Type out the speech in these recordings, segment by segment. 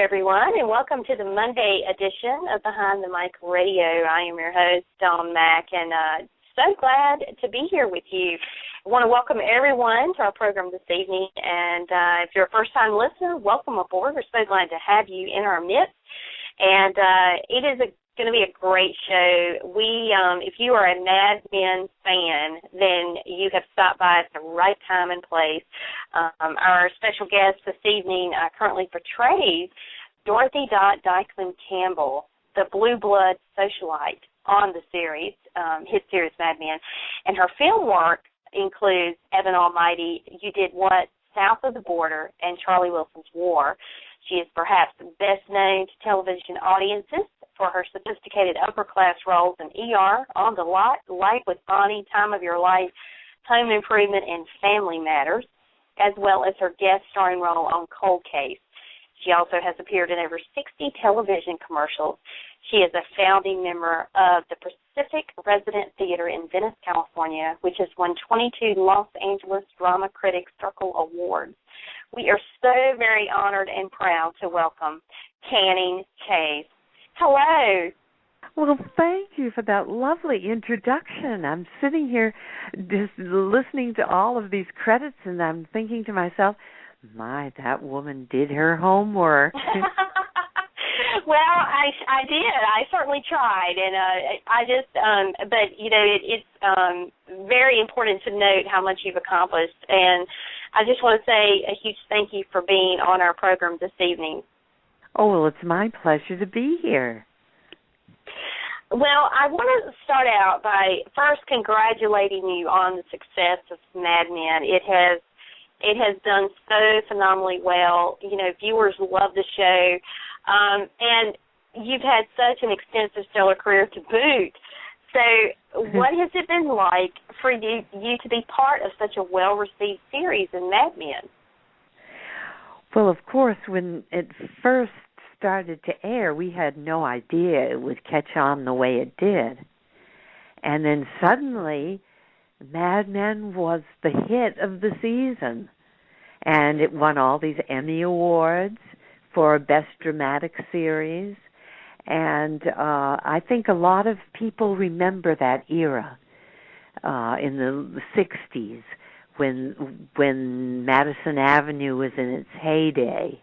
everyone, and welcome to the Monday edition of Behind the Mic Radio. I am your host, Dawn Mack, and so glad to be here with you. I want to welcome everyone to our program this evening, and if you're a first-time listener, welcome aboard. We're so glad to have you in our midst, and it is going to be a great show. If you are a Mad Men fan, then you have stopped by at the right time and place. Our special guest this evening currently portrays Dorothy Dykeman Campbell, the blueblood socialite on the series, his series Mad Men, and her film work includes Evan Almighty, You Did What, South of the Border, and Charlie Wilson's War. She is perhaps best known to television audiences for her sophisticated upper-class roles in ER, On the Lot, Life with Bonnie, Time of Your Life, Home Improvement, and Family Matters, as well as her guest starring role on Cold Case. She also has appeared in over 60 television commercials. She is a founding member of the Pacific Resident Theater in Venice, California, which has won 22 Los Angeles Drama Critics Circle Awards. We are so very honored and proud to welcome Canning Chase. Hello. Well, thank you for that lovely introduction. I'm sitting here just listening to all of these credits, and I'm thinking to myself, my, that woman did her homework. Well, I did. I certainly tried, and but you know, it's very important to note how much you've accomplished, and I just want to say a huge thank you for being on our program this evening. Oh, well, it's my pleasure to be here. Well, I want to start out by first congratulating you on the success of Mad Men. It has done so phenomenally well. You know, viewers love the show, and you've had such an extensive stellar career to boot. So what has it been like for you to be part of such a well-received series in Mad Men? Well, of course, when it first started to air, we had no idea it would catch on the way it did. And then suddenly, Mad Men was the hit of the season. And it won all these Emmy Awards for Best Dramatic Series. And I think a lot of people remember that era in the 60s when Madison Avenue was in its heyday.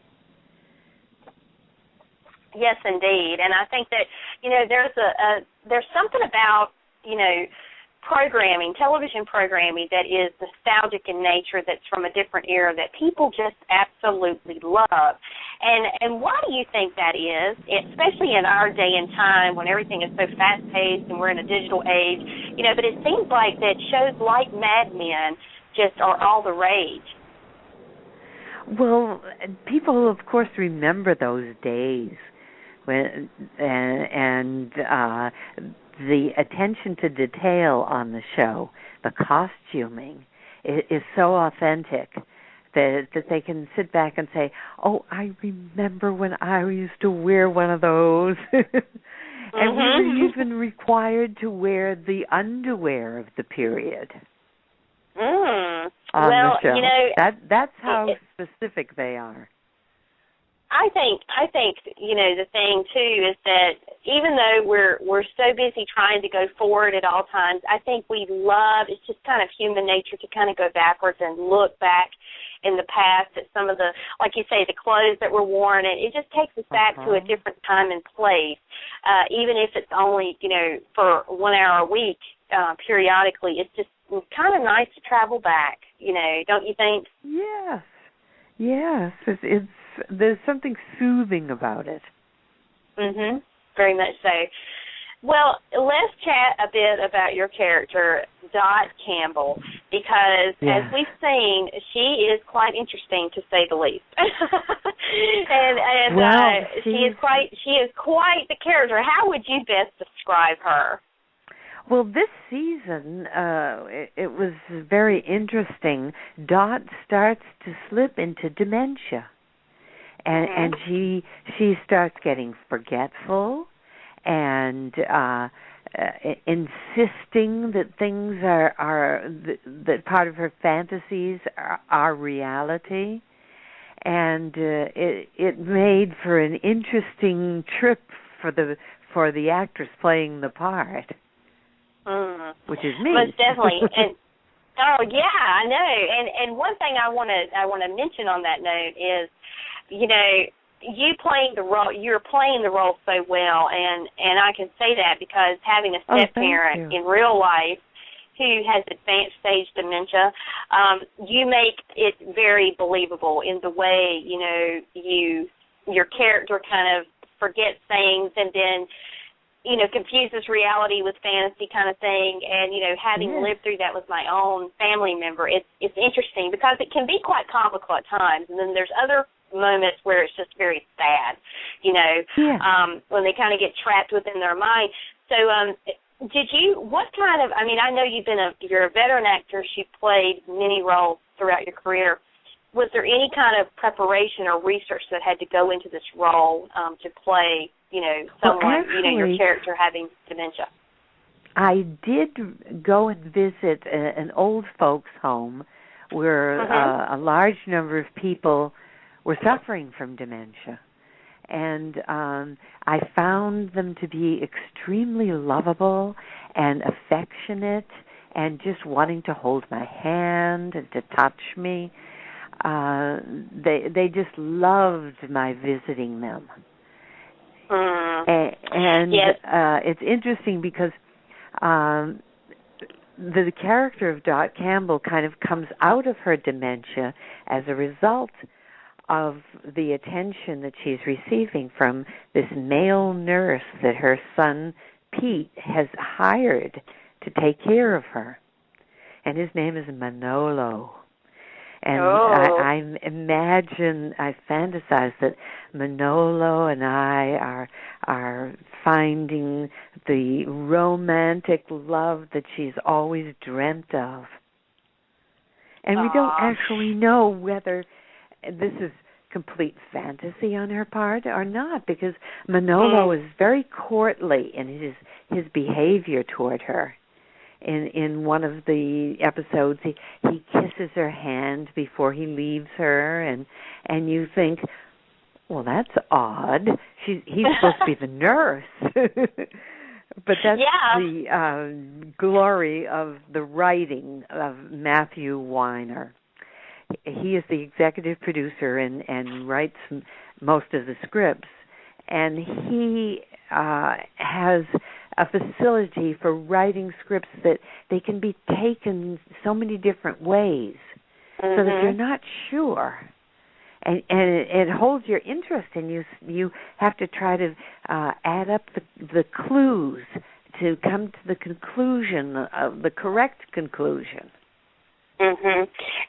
Yes, indeed. And I think that, you know, there's something about, you know, television programming that is nostalgic in nature, that's from a different era, that people just absolutely love. And why do you think that is, especially in our day and time when everything is so fast-paced and we're in a digital age, you know, but it seems like that shows like Mad Men just are all the rage. Well, people, of course, remember those days when and the attention to detail on the show, the costuming, is so authentic that they can sit back and say, oh, I remember when I used to wear one of those. And we were even required to wear the underwear of the period on the show. You know, that's how specific they are. I think you know, the thing too is that even though we're so busy trying to go forward at all times, I think it's just kind of human nature to kind of go backwards and look back in the past at some of the, like you say, the clothes that were worn, and it just takes us back to a different time and place, even if it's only, you know, for 1 hour a week periodically. It's just kind of nice to travel back, you know, don't you think? Yes, it's there's something soothing about it. Very much so. Well, let's chat a bit about your character, Dot Campbell, because as we've seen, she is quite interesting to say the least. She is quite the character. How would you best describe her? Well, this season, it was very interesting. Dot starts to slip into dementia. And she starts getting forgetful and insisting that things are that part of her fantasies are reality. and it made for an interesting trip for the actress playing the part, which is me. Most definitely. And oh yeah, I know. And one thing I want to mention on that note is, you know, you're playing the role so well, and I can say that because having a step-parent in real life who has advanced stage dementia, you make it very believable in the way, you know, your character kind of forgets things and then, you know, confuses reality with fantasy kind of thing. And, you know, having lived through that with my own family member, it's interesting because it can be quite comical at times. And then there's other moments where it's just very sad, you know, when they kind of get trapped within their mind. So what kind of, I mean, I know you're a veteran actress, you've played many roles throughout your career. Was there any kind of preparation or research that had to go into this role to play, you know, someone, you know, your character having dementia? I did go and visit an old folks' home where a large number of people were suffering from dementia. And I found them to be extremely lovable and affectionate and just wanting to hold my hand and to touch me. They just loved my visiting them. And it's interesting because the character of Dot Campbell kind of comes out of her dementia as a result of the attention that she's receiving from this male nurse that her son Pete has hired to take care of her. And his name is Manolo. And I fantasize that Manolo and I are finding the romantic love that she's always dreamt of. And we don't actually know whether this is complete fantasy on her part or not, because Manolo is very courtly in his behavior toward her. In one of the episodes, he kisses her hand before he leaves her, and you think, well, that's odd. He's supposed to be the nurse. But that's the glory of the writing of Matthew Weiner. He is the executive producer and writes most of the scripts, and he has a facility for writing scripts that they can be taken so many different ways, so that you're not sure, and it holds your interest, and you have to try to add up the clues to come to the conclusion of the correct conclusion. And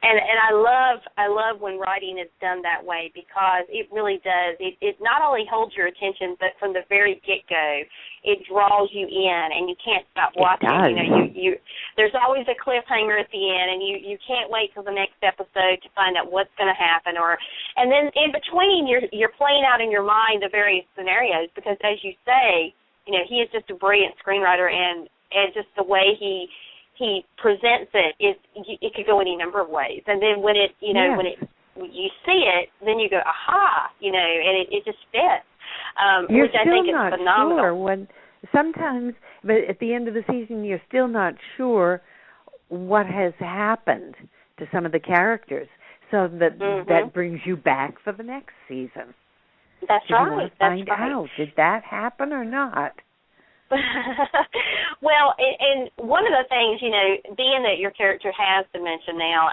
I love when writing is done that way, because it really does. It not only holds your attention, but from the very get-go, it draws you in, and you can't stop watching. You know, you there's always a cliffhanger at the end, and you can't wait till the next episode to find out what's going to happen. And then in between, you're playing out in your mind the various scenarios, because as you say, you know, he is just a brilliant screenwriter, and just the way he presents it could go any number of ways. And then when when you see it, then you go, aha, you know, and it just fits. Which I think is phenomenal. Sure sometimes, but at the end of the season, you're still not sure what has happened to some of the characters, so that brings you back for the next season. That's right. You want to find out, did that happen or not? Well, and one of the things, you know, being that your character has dementia now,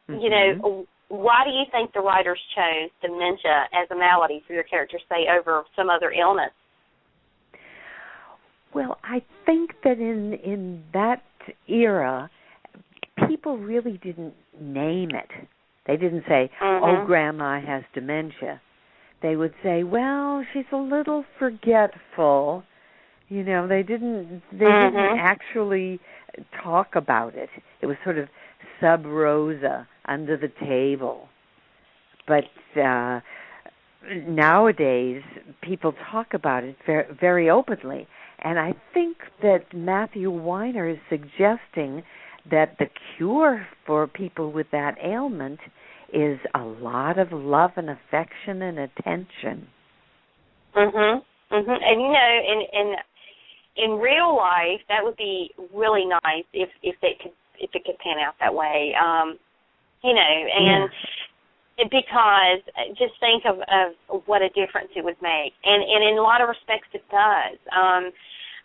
you know, why do you think the writers chose dementia as a malady for your character, say, over some other illness? Well, I think that in that era, people really didn't name it. They didn't say, oh, Grandma has dementia. They would say, well, she's a little forgetful. You know, they didn't actually talk about it. It was sort of sub rosa, under the table. But nowadays, people talk about it very, very openly. And I think that Matthew Weiner is suggesting that the cure for people with that ailment is a lot of love and affection and attention. Mhm. Mhm. And in real life, that would be really nice if it could pan out that way. Because just think of what a difference it would make, and in a lot of respects it does.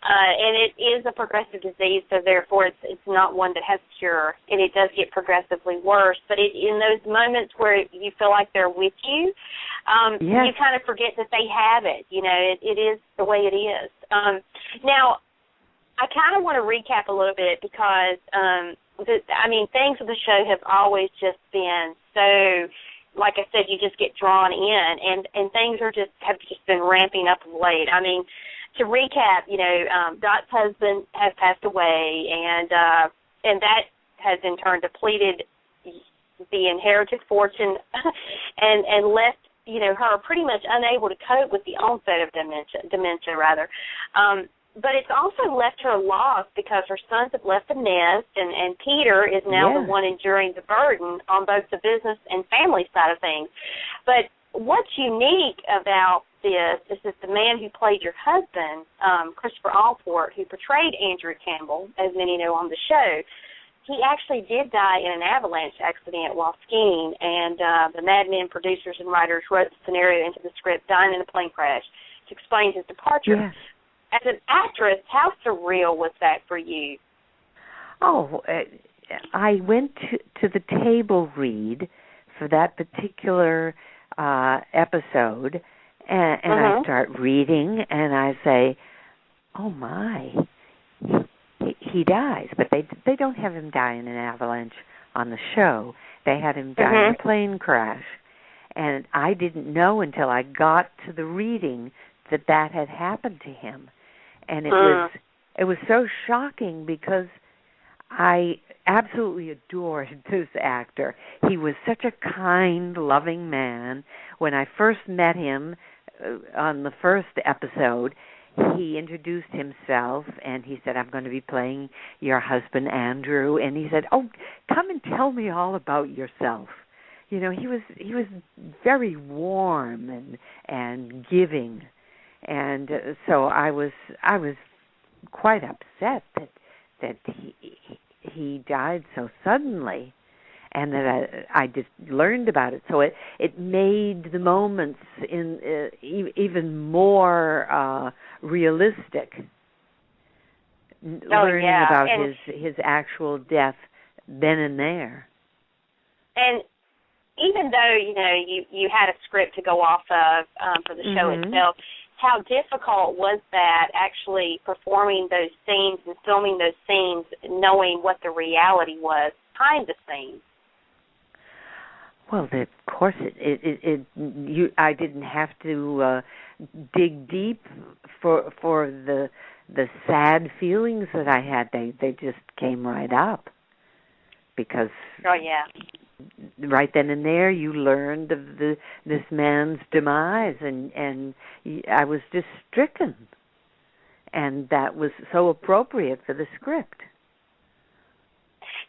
And it is a progressive disease, so therefore it's not one that has a cure, and it does get progressively worse. But in those moments where you feel like they're with you, you kind of forget that they have it. It is the way it is. Now, I kind of want to recap a little bit because, things of the show have always just been so, like I said, you just get drawn in, and things have just been ramping up of late. To recap, Dot's husband has passed away, and that has in turn depleted the inherited fortune and left her pretty much unable to cope with the onset of dementia rather. But it's also left her lost because her sons have left the nest, and Peter is now the one enduring the burden on both the business and family side of things. But what's unique about this is that the man who played your husband, Christopher Allport, who portrayed Andrew Campbell, as many know on the show, he actually did die in an avalanche accident while skiing, and the Mad Men producers and writers wrote the scenario into the script, dying in a plane crash, to explain his departure. Yeah. As an actress, how surreal was that for you? Oh, I went to the table read for that particular episode, and I start reading, and I say, oh, my, he dies. But they don't have him die in an avalanche on the show. They had him die in a plane crash. And I didn't know until I got to the reading that had happened to him. And it was so shocking because I absolutely adored this actor. He was such a kind, loving man. When I first met him on the first episode, he introduced himself, and he said, I'm going to be playing your husband, Andrew. And he said, oh, come and tell me all about yourself. He was very warm and giving. And so I was quite upset that he died so suddenly, and that I just learned about it. So it made the moments even more realistic. Learning about his actual death then and there. And even though you had a script to go off of for the show itself, how difficult was that actually performing those scenes and filming those scenes, knowing what the reality was behind the scenes? Well, of course, I didn't have to dig deep for the sad feelings that I had. They just came right up because. Oh yeah. Right then and there, you learned of this man's demise, and I was just stricken, and that was so appropriate for the script.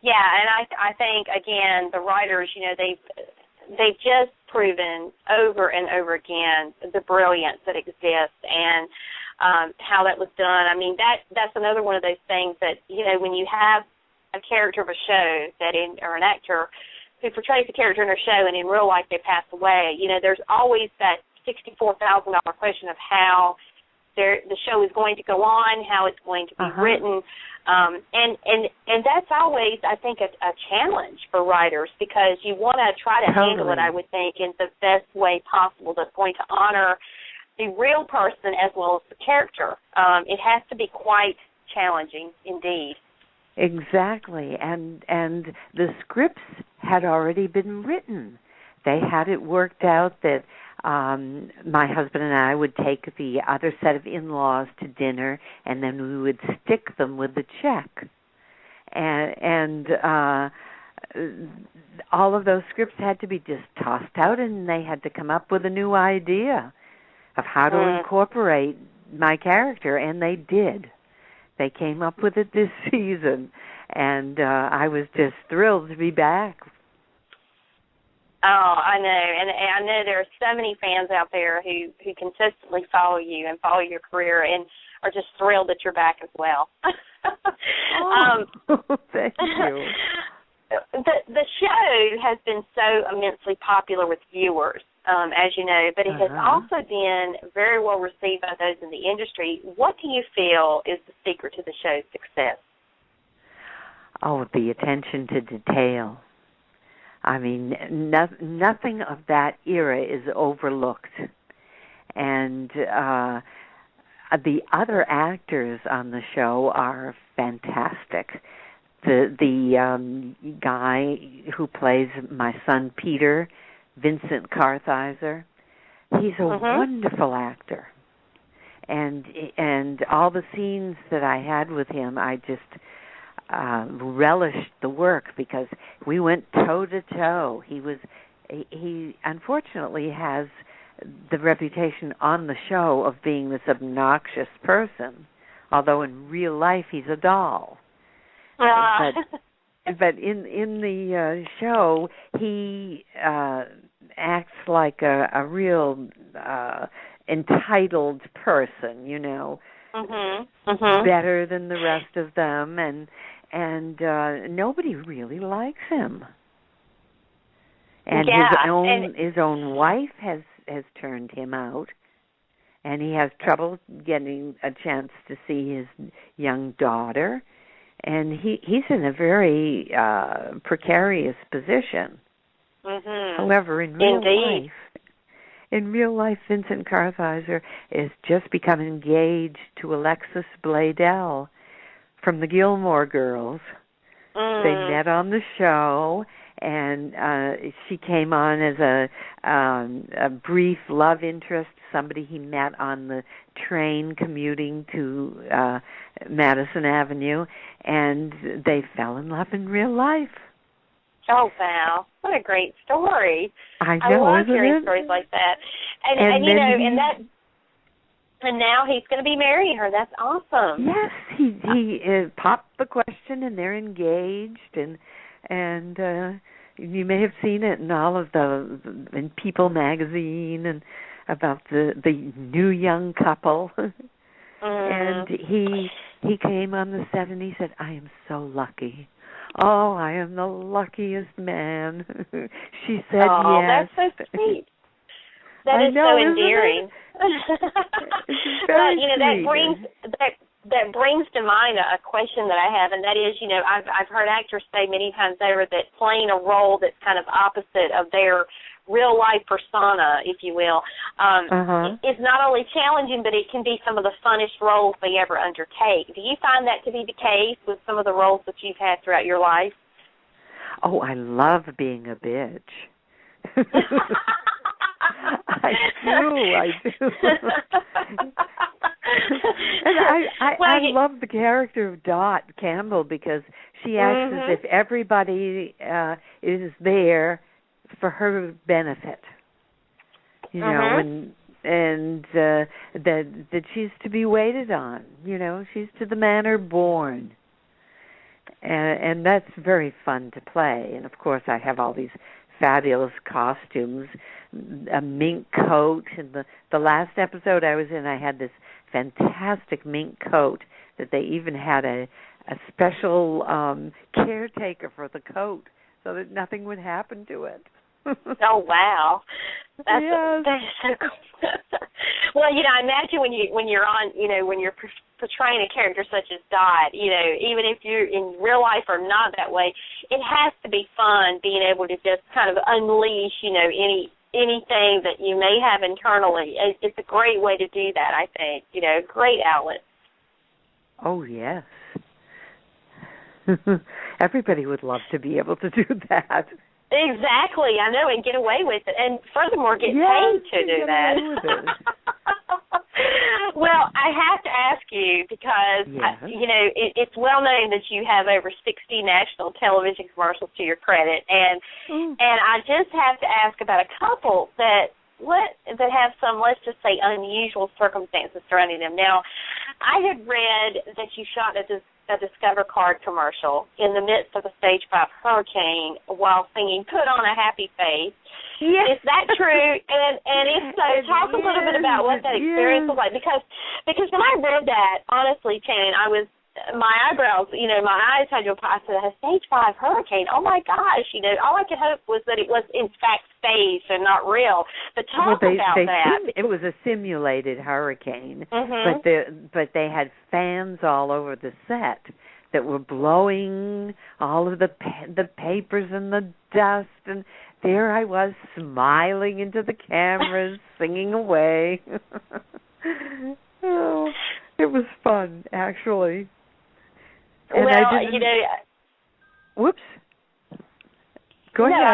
Yeah, and I think again the writers, they've just proven over and over again the brilliance that exists and how that was done. That's another one of those things that when you have a character of a show or an actor who portrays the character in a show and in real life they pass away, there's always that $64,000 question of how the show is going to go on, how it's going to be written, and that's always, I think, a challenge for writers because you want to try to handle it, I would think, in the best way possible that's going to honor the real person as well as the character. It has to be quite challenging indeed. Exactly, and the scripts had already been written. They had it worked out that my husband and I would take the other set of in-laws to dinner, and then we would stick them with the check. And all of those scripts had to be just tossed out, and they had to come up with a new idea of how to incorporate my character, and they did. They came up with it this season, and I was just thrilled to be back. I know, and I know there are so many fans out there who consistently follow you and follow your career and are just thrilled that you're back as well. Thank you. The show has been so immensely popular with viewers, as you know, but it has also been very well received by those in the industry. What do you feel is the secret to the show's success? Oh, the attention to detail. I mean, nothing of that era is overlooked. And the other actors on the show are fantastic. The guy who plays my son Peter, Vincent Kartheiser, he's a wonderful actor. And all the scenes that I had with him, I just relished the work because we went toe to toe. He unfortunately has the reputation on the show of being this obnoxious person, although in real life he's a doll. But in the show he acts like a real entitled person, you know, better than the rest of them, and nobody really likes him. And his own wife has turned him out, and he has trouble getting a chance to see his young daughter, and he's in a very precarious position. However, in real life, Vincent Kartheiser is just become engaged to Alexis Bledel from the Gilmore Girls. They met on the show, and she came on as a brief love interest, somebody he met on the train commuting to Madison Avenue, and they fell in love in real life. Oh, wow. What a great story. I know, I love hearing stories like that. And you know, and now he's going to be marrying her. That's awesome. Yes, he popped the question, and they're engaged, and you may have seen it in all of in People magazine and about the new young couple. And he came on the set and he said, "I am so lucky. Oh, I am the luckiest man." She said, "Yes." Oh, that's so sweet. That is so endearing. But you know, that brings to mind a question that I have, and that is, you know, I've heard actors say many times over that playing a role that's kind of opposite of their real life persona, if you will, is not only challenging, but it can be some of the funnest roles they ever undertake. Do you find that to be the case with some of the roles that you've had throughout your life? Oh, I love being a bitch. I do. And I love the character of Dot Campbell because she acts as if everybody is there for her benefit, you know, and that she's to be waited on, you know, she's to the manner born, and that's very fun to play. And of course, I have all these fabulous costumes, a mink coat. In the last episode I was in, I had this fantastic mink coat that they even had a special caretaker for the coat so that nothing would happen to it. Oh, wow. That's so cool. Well, you know, I imagine when you're on, you know, when you're portraying a character such as Dot, you know, even if you're in real life or not that way, it has to be fun being able to just kind of unleash, you know, anything that you may have internally. It's a great way to do that, I think. You know, great outlet. Oh, yes. Everybody would love to be able to do that. Exactly, I know, and get away with it, and furthermore, get paid to do that. Well, I have to ask you because you know it's well known that you have over 60 national television commercials to your credit, and I just have to ask about a couple that have some, let's just say, unusual circumstances surrounding them. Now, I had read that you shot at this a Discover card commercial in the midst of a Stage 5 hurricane while singing "Put on a Happy Face." Yes. Is that true? And if so, talk a little bit about what that experience was like. Because when I read that, honestly, Shannon, my eyebrows, my eyes had to apply to a Stage 5 hurricane. Oh, my gosh, all I could hope was that it was, in fact, staged and not real. But talk about that. It was a simulated hurricane, mm-hmm. but they had fans all over the set that were blowing all of the papers and the dust, and there I was smiling into the cameras, singing away. Oh, it was fun, actually. And whoops. Go ahead. No,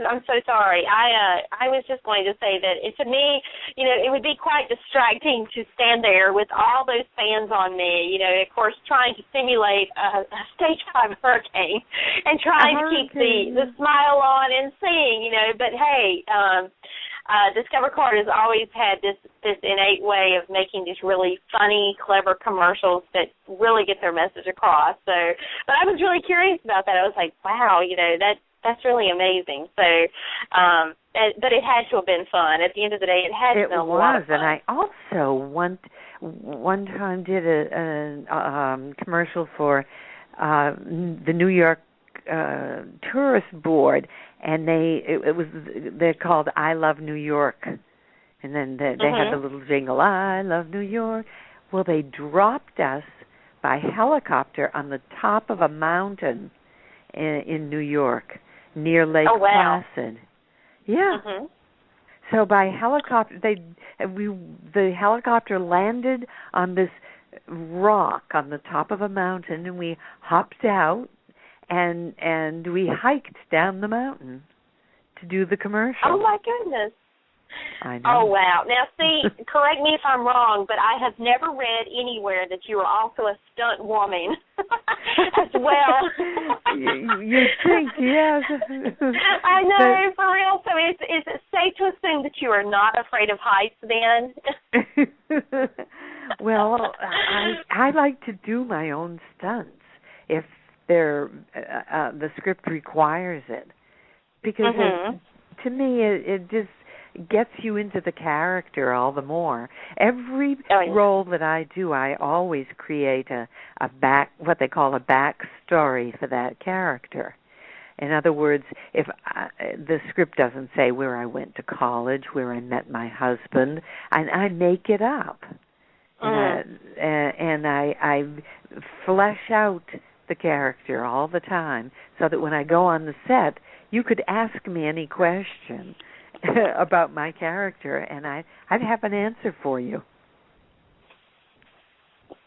I'm so sorry. I was just going to say that to me, it would be quite distracting to stand there with all those fans on me, of course, trying to simulate a Stage 5 hurricane and trying to keep the smile on and sing, but hey, Discover Card has always had this innate way of making these really funny, clever commercials that really get their message across. So, but I was really curious about that. I was like, wow, that's really amazing. So, but it had to have been fun. At the end of the day, it had to have been a lot of fun. And I also one time did a commercial for the New York Tourist Board, and they're called "I Love New York," and then they had the little jingle, "I love New York." Well, they dropped us by helicopter on the top of a mountain in New York near Lake Placid. Yeah. Mm-hmm. So by helicopter, the helicopter landed on this rock on the top of a mountain, and we hopped out. And we hiked down the mountain to do the commercial. Oh, my goodness. I know. Oh, wow. Now, see, correct me if I'm wrong, but I have never read anywhere that you are also a stunt woman as well. You think, yes. I know, for real. So is it safe to assume that you are not afraid of heights then? Well, I like to do my own stunts if the script requires it, because to me it just gets you into the character all the more. Every role that I do, I always create what they call a backstory for that character. In other words, if the script doesn't say where I went to college, where I met my husband, and I make it up, and I flesh out the character all the time, so that when I go on the set, you could ask me any question about my character, and I'd have an answer for you.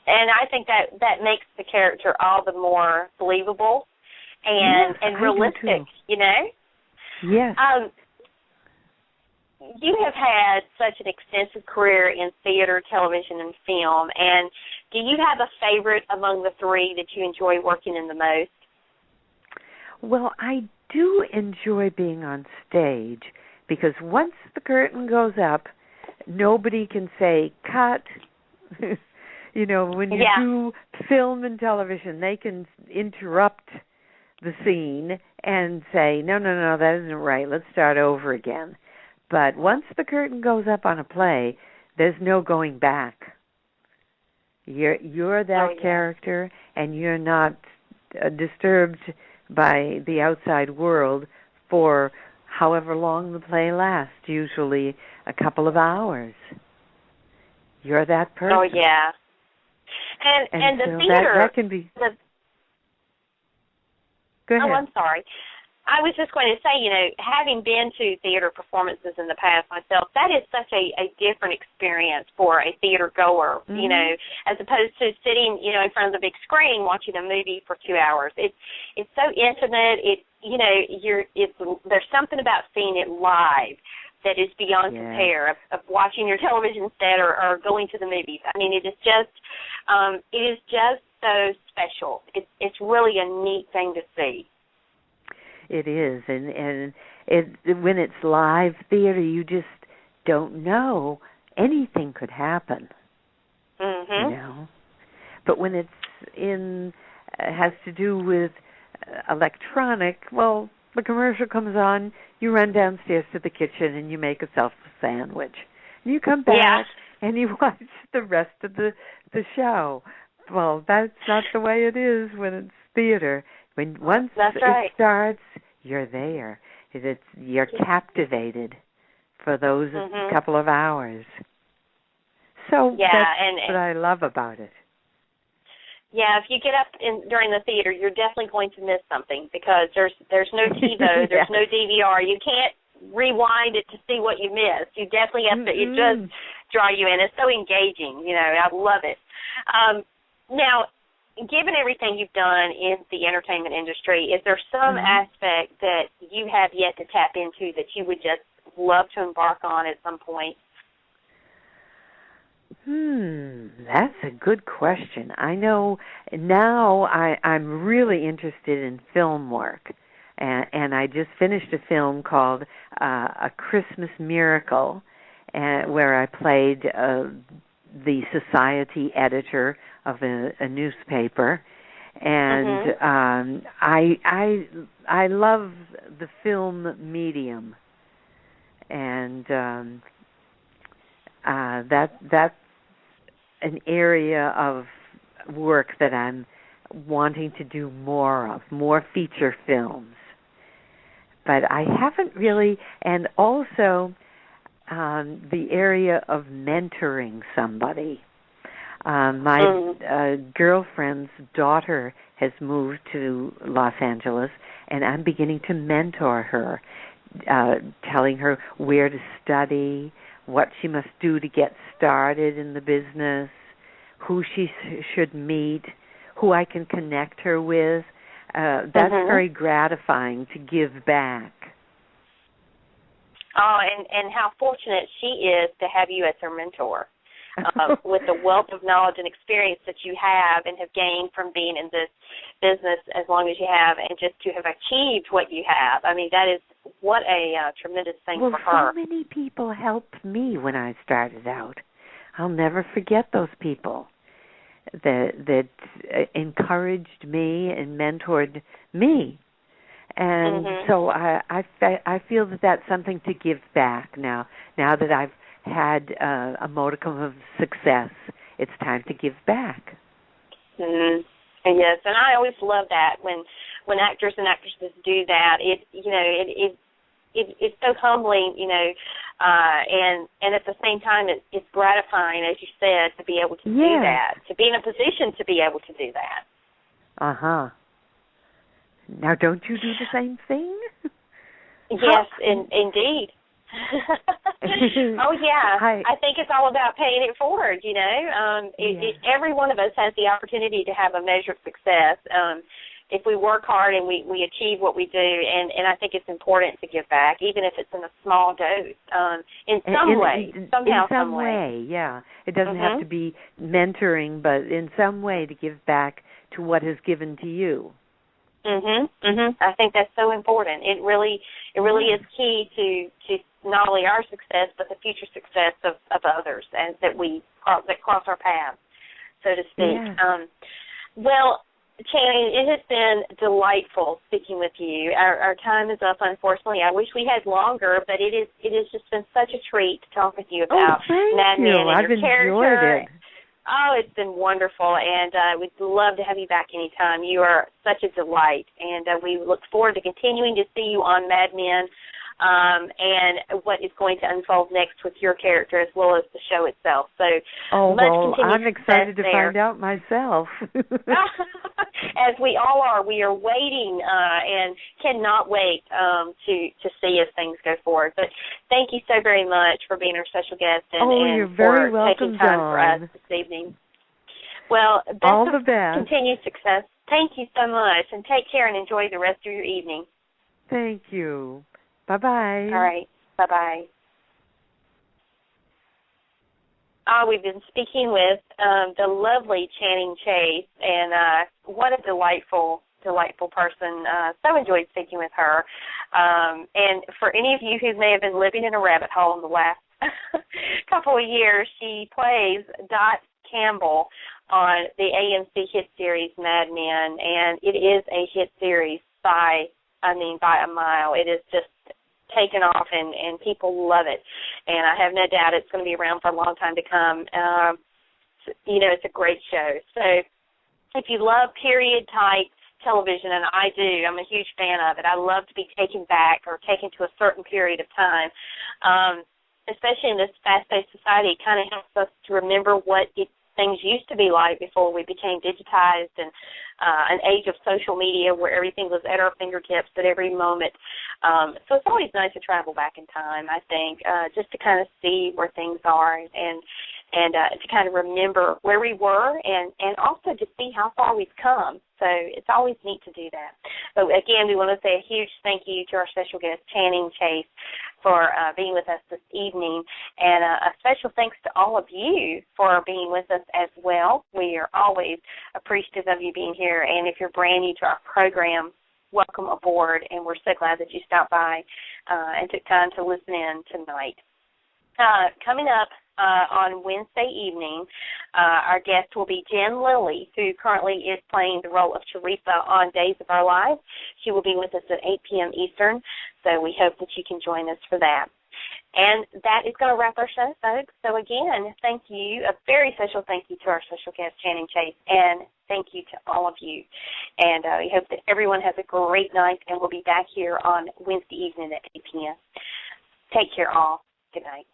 And I think that makes the character all the more believable and realistic, Yes. You have had such an extensive career in theater, television, and film, and do you have a favorite among the three that you enjoy working in the most? Well, I do enjoy being on stage, because once the curtain goes up, nobody can say, cut. When you do film and television, they can interrupt the scene and say, no, that isn't right, let's start over again. But once the curtain goes up on a play, there's no going back. You're that character, and you're not disturbed by the outside world for however long the play lasts, usually a couple of hours. You're that person. Oh, yeah. And the so theater... That can be... Go ahead. Oh, I'm sorry. I was just going to say, having been to theater performances in the past myself, that is such a different experience for a theater goer, as opposed to sitting, in front of the big screen watching a movie for 2 hours. It's so intimate. There's something about seeing it live that is beyond compare of watching your television set or going to the movies. I mean, it is just so special. It's really a neat thing to see. It is, and when it's live theater, you just don't know. Anything could happen, Mm-hmm. But when it's has to do with electronic, well, the commercial comes on, you run downstairs to the kitchen and you make yourself a sandwich. And you come back and you watch the rest of the show. Well, that's not the way it is when it's theater. Once it starts, you're there. You're captivated for those couple of hours. So that's what I love about it. Yeah, if you get up during the theater, you're definitely going to miss something because there's no TiVo, there's no DVR. You can't rewind it to see what you missed. You definitely have to. It does draw you in. It's so engaging. I love it. Now, given everything you've done in the entertainment industry, is there some aspect that you have yet to tap into that you would just love to embark on at some point? That's a good question. I know now I'm really interested in film work, and I just finished a film called A Christmas Miracle, where I played the society editor of a newspaper, and I love the film medium, and that's an area of work that I'm wanting to do more of, more feature films. But I haven't really, and also the area of mentoring somebody. My girlfriend's daughter has moved to Los Angeles, and I'm beginning to mentor her, telling her where to study, what she must do to get started in the business, who she should meet, who I can connect her with. That's very gratifying to give back. Oh, and how fortunate she is to have you as her mentor. With the wealth of knowledge and experience that you have and have gained from being in this business as long as you have, and just to have achieved what you have. I mean, that is what a tremendous thing for her. Well, so many people helped me when I started out. I'll never forget those people that encouraged me and mentored me. And so I feel that that's something to give back now. Now that I've had a modicum of success, it's time to give back. Yes, and I always love that when actors and actresses do that. It's so humbling, and at the same time it's gratifying, as you said, to be able to do that, to be in a position to be able to do that. Now, don't you do the same thing? Yes, indeed. Oh, yeah. I think it's all about paying it forward, every one of us has the opportunity to have a measure of success if we work hard and we achieve what we do, and I think it's important to give back, even if it's in a small dose, in some way, somehow, some way. Yeah. It doesn't have to be mentoring, but in some way to give back to what has given to you. I think that's so important. It really is key to not only our success but the future success of others, and that cross our paths, so to speak. Yeah. Well, Channing, it has been delightful speaking with you. Our time is up, unfortunately. I wish we had longer, but it has just been such a treat to talk with you about Mad Men and I've your character. Enjoyed it. Oh, it's been wonderful, and we'd love to have you back anytime. You are such a delight, and we look forward to continuing to see you on Mad Men and what is going to unfold next with your character as well as the show itself. So, I'm excited to find out myself. As we all are. We are waiting and cannot wait to see as things go forward. But thank you so very much for being our special guest and you're very for welcome, taking time for us this evening. Well, all the best. Continued success. Thank you so much, and take care and enjoy the rest of your evening. Thank you. Bye-bye. All right. Bye-bye. We've been speaking with the lovely Channing Chase, and what a delightful person. So enjoyed speaking with her. And for any of you who may have been living in a rabbit hole in the last couple of years, she plays Dykeman Campbell on the AMC hit series Mad Men, and it is a hit series by a mile. It is just taken off, and people love it. And I have no doubt it's going to be around for a long time to come. It's a great show. So if you love period-type television, and I do, I'm a huge fan of it. I love to be taken back or taken to a certain period of time. Especially in this fast-paced society, it kind of helps us to remember what things used to be like before we became digitized and an age of social media where everything was at our fingertips at every moment. So it's always nice to travel back in time, I think, just to kind of see where things are and to kind of remember where we were and also to see how far we've come. So it's always neat to do that. But again, we want to say a huge thank you to our special guest, Channing Chase, for being with us this evening. And a special thanks to all of you for being with us as well. We are always appreciative of you being here. And if you're brand new to our program, welcome aboard. And we're so glad that you stopped by and took time to listen in tonight. Coming up on Wednesday evening, our guest will be Jen Lilly, who currently is playing the role of Teresa on Days of Our Lives. She will be with us at 8 p.m. Eastern, so we hope that you can join us for that. And that is going to wrap our show, folks. So, again, thank you. A very special thank you to our special guest, Channing Chase, and thank you to all of you. And we hope that everyone has a great night, and we'll be back here on Wednesday evening at 8 p.m. Take care, all. Good night.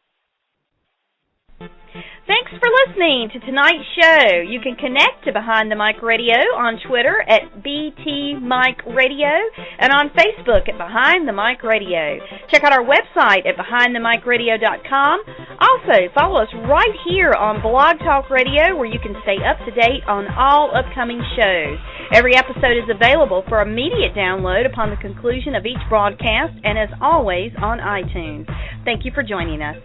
Thanks for listening to tonight's show. You can connect to Behind the Mic Radio on Twitter at BT Mic Radio and on Facebook at Behind the Mic Radio. Check out our website at BehindTheMicRadio.com. Also, follow us right here on Blog Talk Radio, where you can stay up to date on all upcoming shows. Every episode is available for immediate download upon the conclusion of each broadcast and, as always, on iTunes. Thank you for joining us.